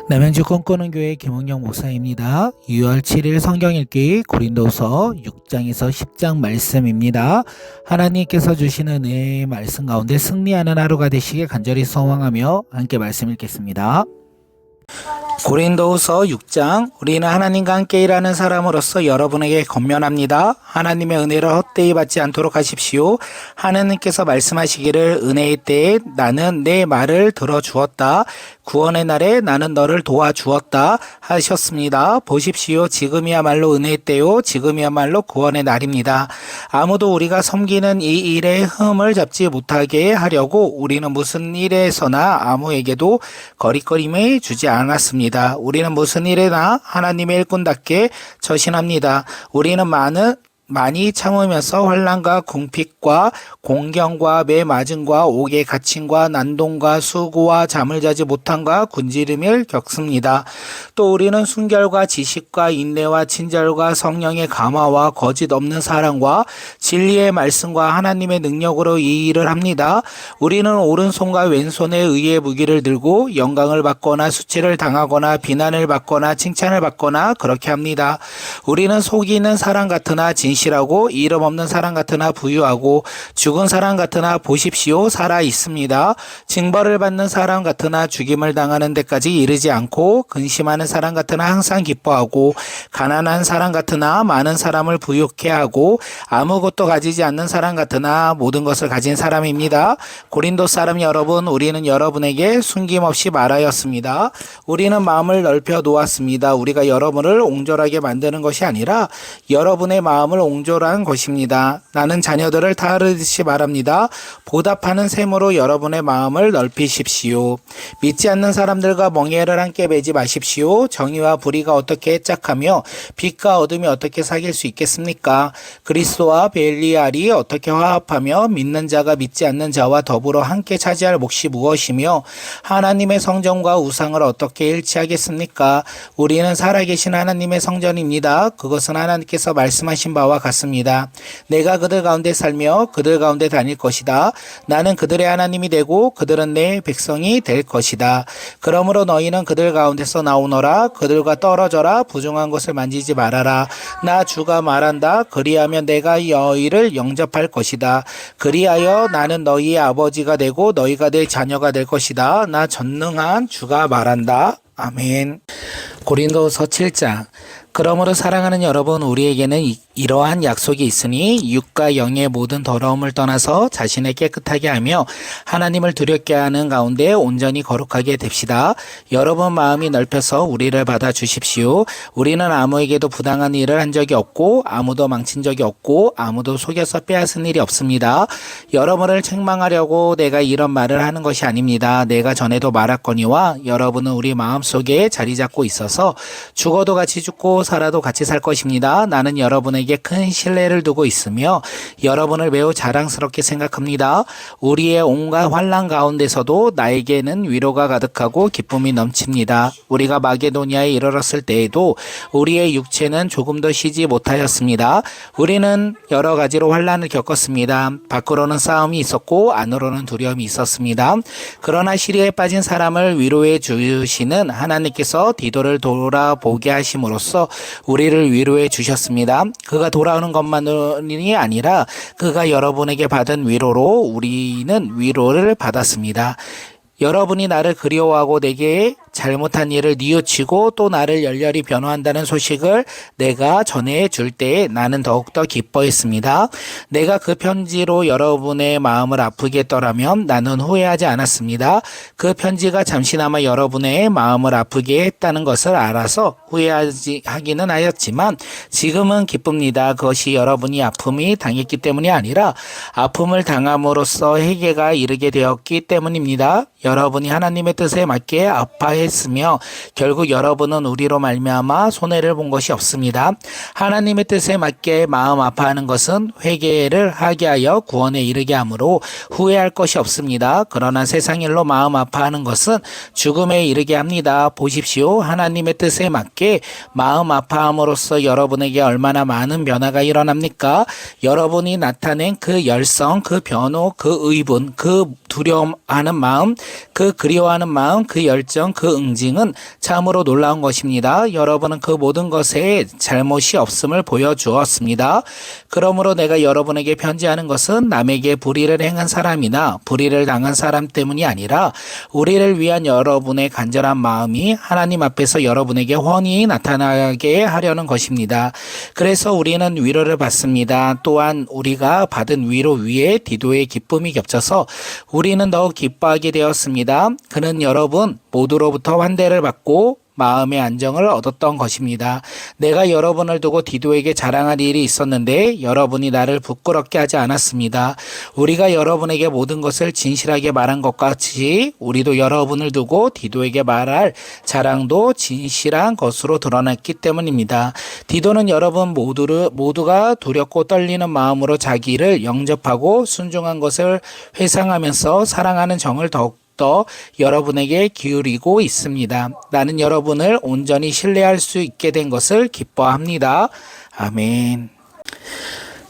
남양주 꿈꾸는 교회 김홍영 목사입니다. 6월 7일 성경 읽기 고린도서 6장에서 10장 말씀입니다. 하나님께서 주시는 은혜의 말씀 가운데 승리하는 하루가 되시길 간절히 소망하며 함께 말씀 읽겠습니다. 고린도후서 6장. 우리는 하나님과 함께 일하는 사람으로서 여러분에게 권면합니다. 하나님의 은혜를 헛되이 받지 않도록 하십시오. 하나님께서 말씀하시기를 은혜의 때에 나는 내 말을 들어주었다. 구원의 날에 나는 너를 도와주었다 하셨습니다. 보십시오. 지금이야말로 은혜의 때요. 지금이야말로 구원의 날입니다. 아무도 우리가 섬기는 이 일에 흠을 잡지 못하게 하려고 우리는 무슨 일에서나 아무에게도 거리낌을 주지 않았습니다. 우리는 무슨 일에나 하나님의 일꾼답게 처신합니다. 우리는 많이 참으면서 환난과 궁핍과 공경과 매맞음과 옥에 갇힘과 난동과 수고와 잠을 자지 못함과 굶주림을 겪습니다. 또 우리는 순결과 지식과 인내와 친절과 성령의 감화와 거짓 없는 사랑과 진리의 말씀과 하나님의 능력으로 이 일을 합니다. 우리는 오른손과 왼손에 의의 무기를 들고 영광을 받거나 수치를 당하거나 비난을 받거나 칭찬을 받거나 그렇게 합니다. 우리는 속이는 사람 같으나 진실하고 이름 없는 사람 같으나 부유하고 죽은 사람 같으나 보십시오 살아 있습니다. 징벌을 받는 사람 같으나 죽임을 당하는 데까지 이르지 않고 근심하는 사람 같으나 항상 기뻐하고 가난한 사람 같으나 많은 사람을 부유케 하고 아무것도 가지지 않는 사람 같으나 모든 것을 가진 사람입니다. 고린도 사람 여러분, 우리는 여러분에게 숨김없이 말하였습니다. 우리는 마음을 넓혀 놓았습니다. 우리가 여러분을 옹졸하게 만드는 것이 아니라 여러분의 마음을 옹졸한 것입니다. 나는 자녀들을 다르듯이 말합니다. 보답하는 셈으로 여러분의 마음을 넓히십시오. 믿지 않는 사람들과 멍에를 함께 매지 마십시오. 정의와 불의가 어떻게 짝하며 빛과 어둠이 어떻게 사귈 수 있겠습니까? 그리스도와 벨리알이 어떻게 화합하며 믿는 자가 믿지 않는 자와 더불어 함께 차지할 몫이 무엇이며 하나님의 성전과 우상을 어떻게 일치하겠습니까? 우리는 살아계신 하나님의 성전입니다. 그것은 하나님께서 말씀하신 바와 같습니다. 내가 그들 가운데 살며 그들 가운데 다닐 것이다. 나는 그들의 하나님이 되고 그들은 내 백성이 될 것이다. 그러므로 너희는 그들 가운데서 나오너라. 그들과 떨어져라. 부정한 것을 만지지 말아라. 나 주가 말한다. 그리하면 내가 너희를 영접할 것이다. 그리하여 나는 너희의 아버지가 되고 너희가 내 자녀가 될 것이다. 나 전능한 주가 말한다. 아멘. 고린도서 7장. 그러므로 사랑하는 여러분, 우리에게는 이러한 약속이 있으니 육과 영의 모든 더러움을 떠나서 자신을 깨끗하게 하며 하나님을 두렵게 하는 가운데 온전히 거룩하게 됩시다. 여러분 마음이 넓혀서 우리를 받아주십시오. 우리는 아무에게도 부당한 일을 한 적이 없고 아무도 망친 적이 없고 아무도 속여서 빼앗은 일이 없습니다. 여러분을 책망하려고 내가 이런 말을 하는 것이 아닙니다. 내가 전에도 말했거니와 여러분은 우리 마음속에 자리 잡고 있어서 죽어도 같이 죽고 살아도 같이 살 것입니다. 나는 여러분에게 큰 신뢰를 두고 있으며 여러분을 매우 자랑스럽게 생각합니다. 우리의 온갖 환난 가운데서도 나에게는 위로가 가득하고 기쁨이 넘칩니다. 우리가 마게도니아에 이르렀을 때에도 우리의 육체는 조금도 쉬지 못하였습니다. 우리는 여러 가지로 환난을 겪었습니다. 밖으로는 싸움이 있었고 안으로는 두려움이 있었습니다. 그러나 시리에 빠진 사람을 위로해 주시는 하나님께서 디도를 돌아보게 하심으로써 우리를 위로해 주셨습니다. 그가 돌아오는 것만이 아니라 그가 여러분에게 받은 위로로 우리는 위로를 받았습니다. 여러분이 나를 그리워하고 내게 잘못한 일을 뉘우치고 또 나를 열렬히 변호한다는 소식을 내가 전해줄 때에 나는 더욱더 기뻐했습니다. 내가 그 편지로 여러분의 마음을 아프게 했더라면 나는 후회하지 않았습니다. 그 편지가 잠시나마 여러분의 마음을 아프게 했다는 것을 알아서 후회하기는 하였지만 지금은 기쁩니다. 그것이 여러분이 아픔이 당했기 때문이 아니라 아픔을 당함으로써 회개가 이르게 되었기 때문입니다. 여러분이 하나님의 뜻에 맞게 아파했으며 결국 여러분은 우리로 말미암아 손해를 본 것이 없습니다. 하나님의 뜻에 맞게 마음 아파하는 것은 회개를 하게 하여 구원에 이르게 하므로 후회할 것이 없습니다. 그러나 세상 일로 마음 아파하는 것은 죽음에 이르게 합니다. 보십시오. 하나님의 뜻에 맞게 마음 아파함으로써 여러분에게 얼마나 많은 변화가 일어납니까? 여러분이 나타낸 그 열성, 그 변호, 그 의분, 그 두려워하는 마음, 그 그리워하는 마음, 그 열정, 그 그 응징은 참으로 놀라운 것입니다. 여러분은 그 모든 것에 잘못이 없음을 보여주었습니다. 그러므로 내가 여러분에게 편지하는 것은 남에게 불의를 행한 사람이나 불의를 당한 사람 때문이 아니라 우리를 위한 여러분의 간절한 마음이 하나님 앞에서 여러분에게 훤히 나타나게 하려는 것입니다. 그래서 우리는 위로를 받습니다. 또한 우리가 받은 위로 위에 디도의 기쁨이 겹쳐서 우리는 더욱 기뻐하게 되었습니다. 그는 여러분 모두로부터 환대를 받고 마음의 안정을 얻었던 것입니다. 내가 여러분을 두고 디도에게 자랑할 일이 있었는데 여러분이 나를 부끄럽게 하지 않았습니다. 우리가 여러분에게 모든 것을 진실하게 말한 것 같이 우리도 여러분을 두고 디도에게 말할 자랑도 진실한 것으로 드러났기 때문입니다. 디도는 여러분 모두가 두렵고 떨리는 마음으로 자기를 영접하고 순종한 것을 회상하면서 사랑하는 정을 더욱 여러분에게 기울이고 있습니다. 나는 여러분을 온전히 신뢰할 수 있게 된 것을 기뻐합니다. 아멘.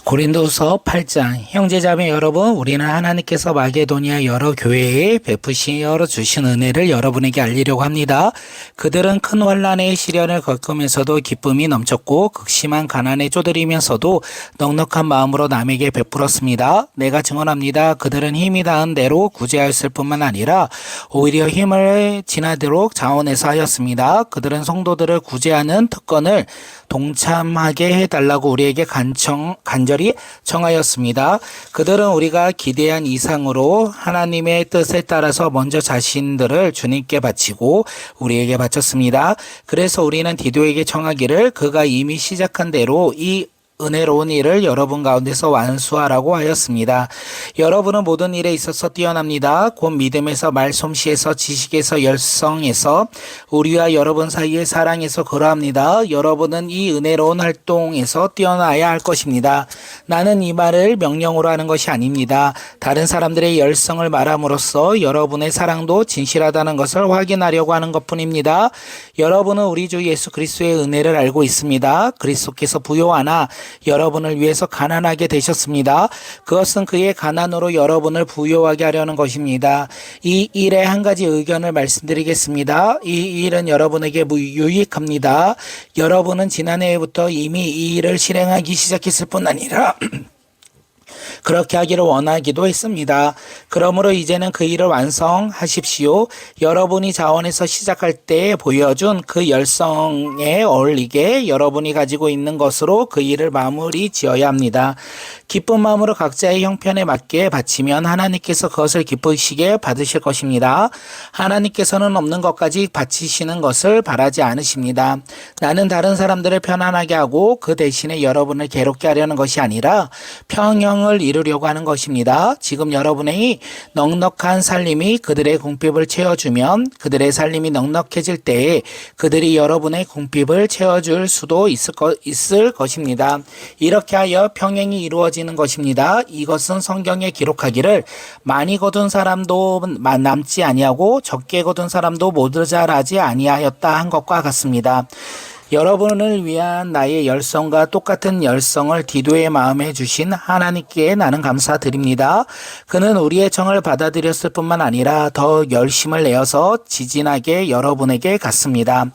고린도서 8장. 형제자매 여러분, 우리는 하나님께서 마게도니아 여러 교회에 베푸시어 주신 은혜를 여러분에게 알리려고 합니다. 그들은 큰 환난의 시련을 겪으면서도 기쁨이 넘쳤고 극심한 가난에 쪼들리면서도 넉넉한 마음으로 남에게 베풀었습니다. 내가 증언합니다. 그들은 힘이 닿은 대로 구제하였을 뿐만 아니라 오히려 힘을 지나도록 자원해서 하였습니다. 그들은 성도들을 구제하는 특권을 동참하게 해달라고 우리에게 간절히 청하였습니다. 그들은 우리가 기대한 이상으로 하나님의 뜻에 따라서 먼저 자신들을 주님께 바치고 우리에게 바쳤습니다. 그래서 우리는 디도에게 청하기를 그가 이미 시작한 대로 이 은혜로운 일을 여러분 가운데서 완수하라고 하였습니다. 여러분은 모든 일에 있어서 뛰어납니다. 곧 믿음에서 말솜씨에서 지식에서 열성에서 우리와 여러분 사이의 사랑에서 그러합니다. 여러분은 이 은혜로운 활동에서 뛰어나야 할 것입니다. 나는 이 말을 명령으로 하는 것이 아닙니다. 다른 사람들의 열성을 말함으로써 여러분의 사랑도 진실하다는 것을 확인하려고 하는 것뿐입니다. 여러분은 우리 주 예수 그리스도의 은혜를 알고 있습니다. 그리스도께서 부요하나 여러분을 위해서 가난하게 되셨습니다. 그것은 그의 가난으로 여러분을 부유하게 하려는 것입니다. 이 일에 한 가지 의견을 말씀드리겠습니다. 이 일은 여러분에게 유익합니다. 여러분은 지난해부터 이미 이 일을 실행하기 시작했을 뿐 아니라 그렇게 하기를 원하기도 했습니다. 그러므로 이제는 그 일을 완성하십시오. 여러분이 자원에서 시작할 때 보여준 그 열성에 어울리게 여러분이 가지고 있는 것으로 그 일을 마무리 지어야 합니다. 기쁜 마음으로 각자의 형편에 맞게 바치면 하나님께서 그것을 기쁘시게 받으실 것입니다. 하나님께서는 없는 것까지 바치시는 것을 바라지 않으십니다. 나는 다른 사람들을 편안하게 하고 그 대신에 여러분을 괴롭게 하려는 것이 아니라 평형을 이루려고 하는 것입니다. 지금 여러분의 넉넉한 살림이 그들의 궁핍을 채워주면 그들의 살림이 넉넉해질 때에 그들이 여러분의 궁핍을 채워줄 수도 있을 것입니다. 이렇게 하여 평행이 이루어지는 것입니다. 이것은 성경에 기록하기를 많이 거둔 사람도 남지 아니하고 적게 거둔 사람도 모자라지 아니하였다 한 것과 같습니다. 여러분을 위한 나의 열성과 똑같은 열성을 디도의 마음에 주신 하나님께 나는 감사드립니다. 그는 우리의 청을 받아들였을 뿐만 아니라 더 열심을 내어서 지진하게 여러분에게 갔습니다.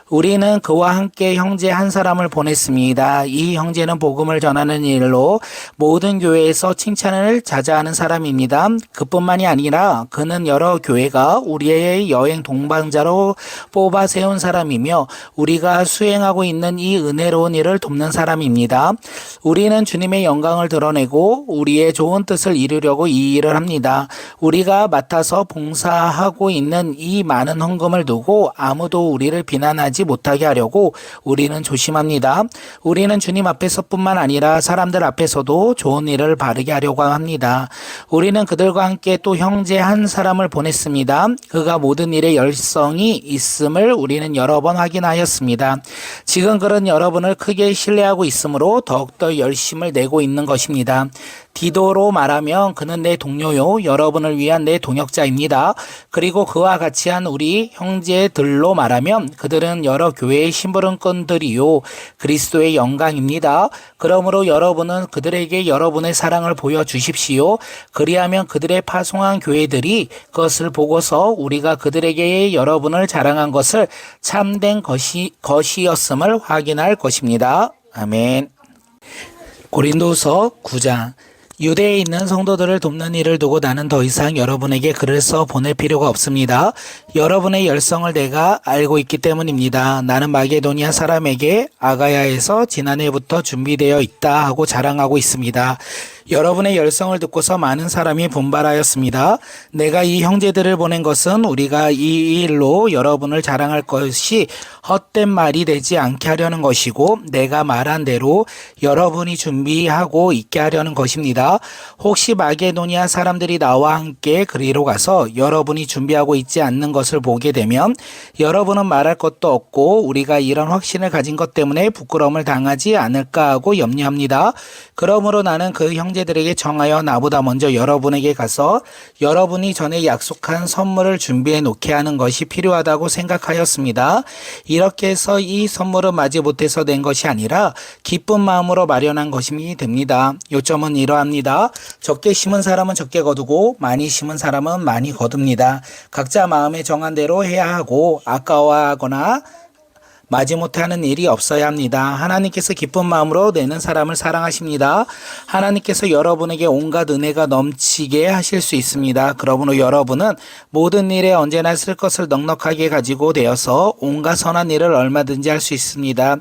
우리는 그와 함께 형제 한 사람을 보냈습니다. 이 형제는 복음을 전하는 일로 모든 교회에서 칭찬을 자자하는 사람입니다. 그뿐만이 아니라 그는 여러 교회가 우리의 여행 동반자로 뽑아 세운 사람이며 우리가 수행하고 있는 이 은혜로운 일을 돕는 사람입니다. 우리는 주님의 영광을 드러내고 우리의 좋은 뜻을 이루려고 이 일을 합니다. 우리가 맡아서 봉사하고 있는 이 많은 헌금을 두고 아무도 우리를 비난하지 못하게 하려고 우리는 조심합니다. 우리는 주님 앞에서뿐만 아니라 사람들 앞에서도 좋은 일을 바르게 하려고 합니다. 우리는 그들과 함께 또 형제 한 사람을 보냈습니다. 그가 모든 일에 열성이 있음을 우리는 여러 번 확인하였습니다. 지금 그런 여러분을 크게 신뢰하고 있으므로 더욱더 열심을 내고 있는 것입니다. 디도로 말하면 그는 내 동료요 여러분을 위한 내 동역자입니다. 그리고 그와 같이 한 우리 형제들로 말하면 그들은 여러 교회의 심부름꾼들이요 그리스도의 영광입니다. 그러므로 여러분은 그들에게 여러분의 사랑을 보여주십시오. 그리하면 그들의 파송한 교회들이 그것을 보고서 우리가 그들에게 여러분을 자랑한 것을 참된 것이었음을 확인할 것입니다. 아멘. 고린도후서 9장. 유대에 있는 성도들을 돕는 일을 두고 나는 더 이상 여러분에게 글을 써 보낼 필요가 없습니다. 여러분의 열성을 내가 알고 있기 때문입니다. 나는 마게도니아 사람에게 아가야에서 지난해부터 준비되어 있다 하고 자랑하고 있습니다. 여러분의 열성을 듣고서 많은 사람이 분발하였습니다. 내가 이 형제들을 보낸 것은 우리가 이 일로 여러분을 자랑할 것이 헛된 말이 되지 않게 하려는 것이고 내가 말한 대로 여러분이 준비하고 있게 하려는 것입니다. 혹시 마게도니아 사람들이 나와 함께 그리로 가서 여러분이 준비하고 있지 않는 것을 보게 되면 여러분은 말할 것도 없고 우리가 이런 확신을 가진 것 때문에 부끄러움을 당하지 않을까 하고 염려합니다. 그러므로 나는 그 형제들에게 정하여 나보다 먼저 여러분에게 가서 여러분이 전에 약속한 선물을 준비해 놓게 하는 것이 필요하다고 생각하였습니다. 이렇게 해서 이 선물은 마지 못해서 낸 것이 아니라 기쁜 마음으로 마련한 것이 됩니다. 요점은 이러합니다. 적게 심은 사람은 적게 거두고 많이 심은 사람은 많이 거둡니다. 각자 마음에 정한 대로 해야 하고 아까워하거나 마지못해 하는 일이 없어야 합니다. 하나님께서 기쁜 마음으로 내는 사람을 사랑하십니다. 하나님께서 여러분에게 온갖 은혜가 넘치게 하실 수 있습니다. 그러므로 여러분은 모든 일에 언제나 쓸 것을 넉넉하게 가지고 되어서 온갖 선한 일을 얼마든지 할 수 있습니다.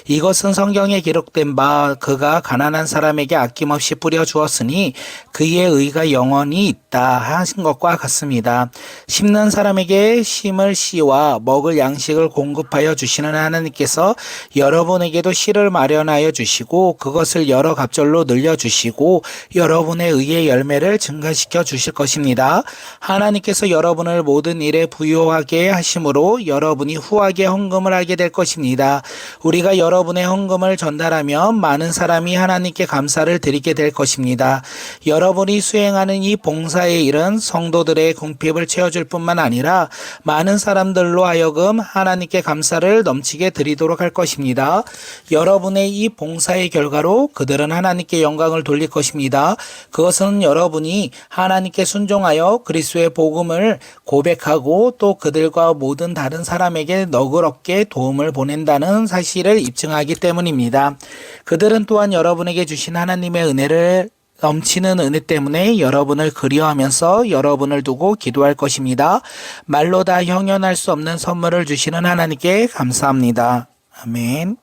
이것은 성경에 기록된 바 그가 가난한 사람에게 아낌없이 뿌려 주었으니 그의 의가 영원히 있다 하신 것과 같습니다. 심는 사람에게 심을 씨와 먹을 양식을 공급하여 주시는 하나님께서 여러분에게도 씨를 마련하여 주시고 그것을 여러 갑절로 늘려주시고 여러분의 의의 열매를 증가시켜 주실 것입니다. 하나님께서 여러분을 모든 일에 부유하게 하심으로 여러분이 후하게 헌금을 하게 될 것입니다. 우리가 여러분의 헌금을 전달하면 많은 사람이 하나님께 감사를 드리게 될 것입니다. 여러분이 수행하는 이 봉사의 일은 성도들의 궁핍을 채워줄 뿐만 아니라 많은 사람들로 하여금 하나님께 감사를 넘치게 드리도록 할 것입니다. 여러분의 이 봉사의 결과로 그들은 하나님께 영광을 돌릴 것입니다. 그것은 여러분이 하나님께 순종하여 그리스도의 복음을 고백하고 또 그들과 모든 다른 사람에게 너그럽게 도움을 보낸다는 사실을 입증하기 때문입니다. 그들은 또한 여러분에게 주신 하나님의 은혜를 넘치는 은혜 때문에 여러분을 그리워하면서 여러분을 두고 기도할 것입니다. 말로 다 형언할 수 없는 선물을 주시는 하나님께 감사합니다. 아멘.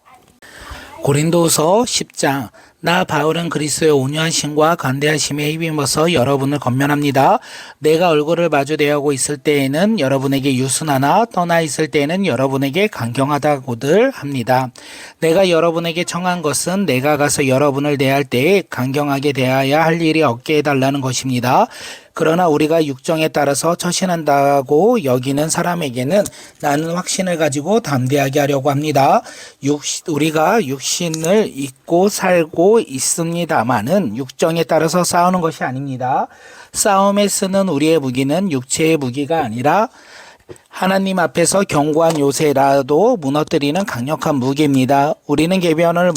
고린도후서 10장. 나 바울은 그리스도의 온유한 심과 간대하심에 힘입어서 여러분을 권면합니다. 내가 얼굴을 마주 대하고 있을 때에는 여러분에게 유순하나 떠나 있을 때에는 여러분에게 강경하다고들 합니다. 내가 여러분에게 청한 것은 내가 가서 여러분을 대할 때에 강경하게 대하여 할 일이 없게 해달라는 것입니다. 그러나 우리가 육정에 따라서 처신한다고 여기는 사람에게는 나는 확신을 가지고 담대하게 하려고 합니다. 우리가 육신을 입고 살고 있습니다마는 육정에 따라서 싸우는 것이 아닙니다. 싸움에 쓰는 우리의 무기는 육체의 무기가 아니라 하나님 앞에서 견고한 요새라도 무너뜨리는 강력한 무기입니다. 우리는 궤변을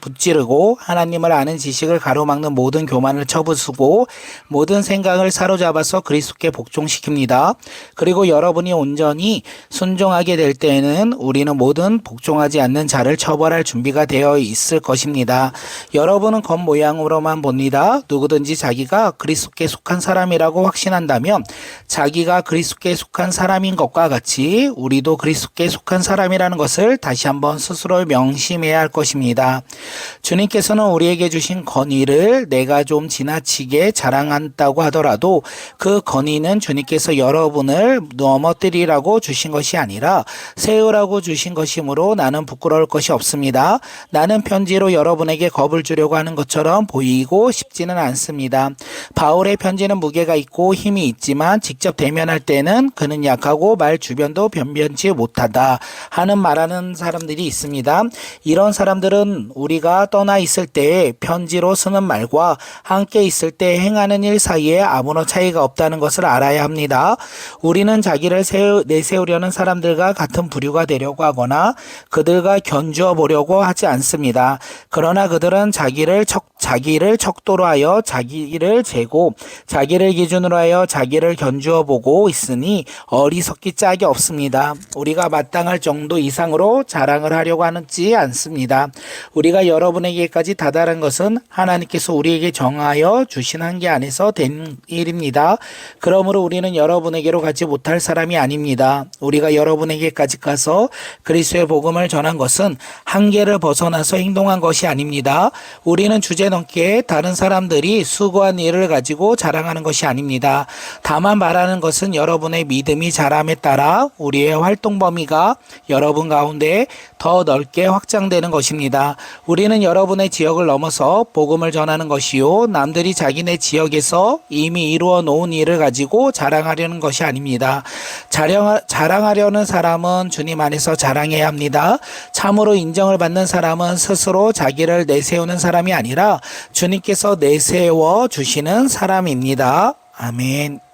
무찌르고 하나님을 아는 지식을 가로막는 모든 교만을 쳐부수고 모든 생각을 사로잡아서 그리스도께 복종시킵니다. 그리고 여러분이 온전히 순종하게 될 때에는 우리는 모든 복종하지 않는 자를 처벌할 준비가 되어 있을 것입니다. 여러분은 겉모양으로만 봅니다. 누구든지 자기가 그리스도께 속한 사람이라고 확신한다면 자기가 그리스도께 속한 사람인 것과 같이 우리도 그리스도께 속한 사람이라는 것을 다시 한번 스스로 명심해야 할 것입니다. 주님께서는 우리에게 주신 건의를 내가 좀 지나치게 자랑한다고 하더라도 그 건의는 주님께서 여러분을 넘어뜨리라고 주신 것이 아니라 세우라고 주신 것이므로 나는 부끄러울 것이 없습니다. 나는 편지로 여러분에게 겁을 주려고 하는 것처럼 보이고 싶지는 않습니다. 바울의 편지는 무게가 있고 힘이 있지만 직접 대면할 때는 그는 약하고 못하고 말 주변도 변변치 못하다 하는 말하는 사람들이 있습니다. 이런 사람들은 우리가 떠나 있을 때 편지로 쓰는 말과 함께 있을 때 행하는 일 사이에 아무런 차이가 없다는 것을 알아야 합니다. 우리는 자기를 내세우려는 사람들과 같은 부류가 되려고 하거나 그들과 견주어 보려고 하지 않습니다. 그러나 그들은 자기를 척도로 하여 자기를 재고 자기를 기준으로 하여 자기를 견주어 보고 있으니 어리석기 짝이 없습니다. 우리가 마땅할 정도 이상으로 자랑을 하려고 하지 않습니다. 우리가 여러분에게까지 다다른 것은 하나님께서 우리에게 정하여 주신 한계 안에서 된 일입니다. 그러므로 우리는 여러분에게로 가지 못할 사람이 아닙니다. 우리가 여러분에게까지 가서 그리스도의 복음을 전한 것은 한계를 벗어나서 행동한 것이 아닙니다. 우리는 주제넘게 다른 사람들이 수고한 일을 가지고 자랑하는 것이 아닙니다. 다만 말하는 것은 여러분의 믿음이 자람에 따라 우리의 활동 범위가 여러분 가운데 더 넓게 확장되는 것입니다. 우리는 여러분의 지역을 넘어서 복음을 전하는 것이요 남들이 자기네 지역에서 이미 이루어 놓은 일을 가지고 자랑하려는 것이 아닙니다. 자랑하려는 사람은 주님 안에서 자랑해야 합니다. 참으로 인정을 받는 사람은 스스로 자기를 내세우는 사람이 아니라 주님께서 내세워 주시는 사람입니다. 아멘.